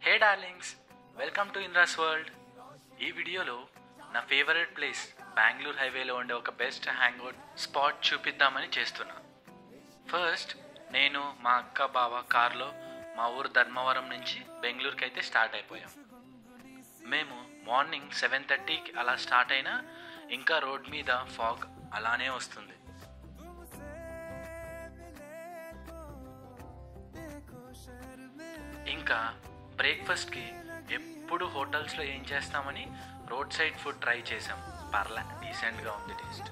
Hey darlings, welcome to Indra's world. ఈ వీడియోలో నా ఫేవరెట్ ప్లేస్ బెంగళూరు హైవేలో ఉండే ఒక బెస్ట్ హ్యాంగ్అవుట్ స్పాట్ చూపిద్దామని చేస్తున్నా. ఫస్ట్ నేను మా అక్క బావ కార్లో మా ఊరు ధర్మవరం నుంచి బెంగళూరుకి అయితే స్టార్ట్ అయిపోయాం. మేము మార్నింగ్ 7:30కి అలా స్టార్ట్ అయినా ఇంకా రోడ్ మీద ఫాగ్ అలానే వస్తుంది. ఇంకా బ్రేక్ఫాస్ట్కి ఎప్పుడు హోటల్స్లో ఏం చేస్తామని రోడ్ సైడ్ ఫుడ్ ట్రై చేసాం. డీసెంట్గా ఉంది టేస్ట్.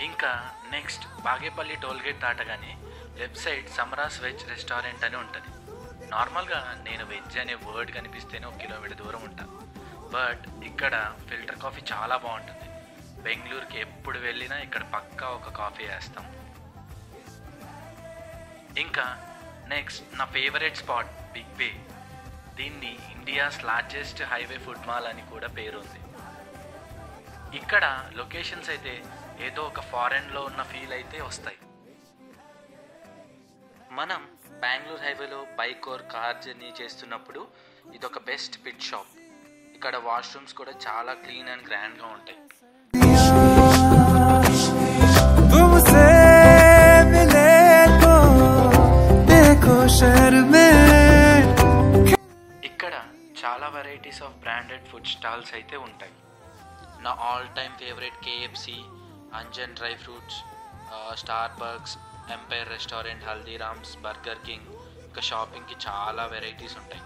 ఇంకా నెక్స్ట్ బాగేపల్లి టోల్గేట్ దాటగానే left side Samaras veg restaurant అని ఉంటుంది. నార్మల్గా నేను వెజ్ అనే వర్డ్ కనిపిస్తేనే 1 కిలోమీటర్ దూరం ఉంటాను. బట్ ఇక్కడ ఫిల్టర్ కాఫీ చాలా బాగుంటుంది. బెంగళూరుకి ఎప్పుడు వెళ్ళినా ఇక్కడ పక్కా ఒక కాఫీ వేస్తాం. ఇంకా నెక్స్ట్ నా ఫేవరెట్ స్పాట్ బిగ్ బే. దీన్ని India's largest highway food mall అని కూడా పేరు ఉంది. ఇక్కడ లొకేషన్స్ అయితే ఏదో ఒక ఫారెన్లో ఉన్న ఫీల్ అయితే వస్తాయి. మనం బెంగళూరు హైవేలో బైక్ ఆర్ కార్ జర్నీ చేస్తున్నప్పుడు ఇదొక బెస్ట్ పిట్ షాప్. ఇక్కడ వాష్రూమ్స్ కూడా చాలా క్లీన్ అండ్ గ్రాండ్గా ఉంటాయి. ఇక్కడ చాలా varieties of branded food stalls అయితే ఉంటాయి. నా all time favourite KFC, Anjan dry fruits, Starbucks, Empire restaurant, Haldiram's, Burger King. ఇంకా షాపింగ్కి చాలా వెరైటీస్ ఉంటాయి.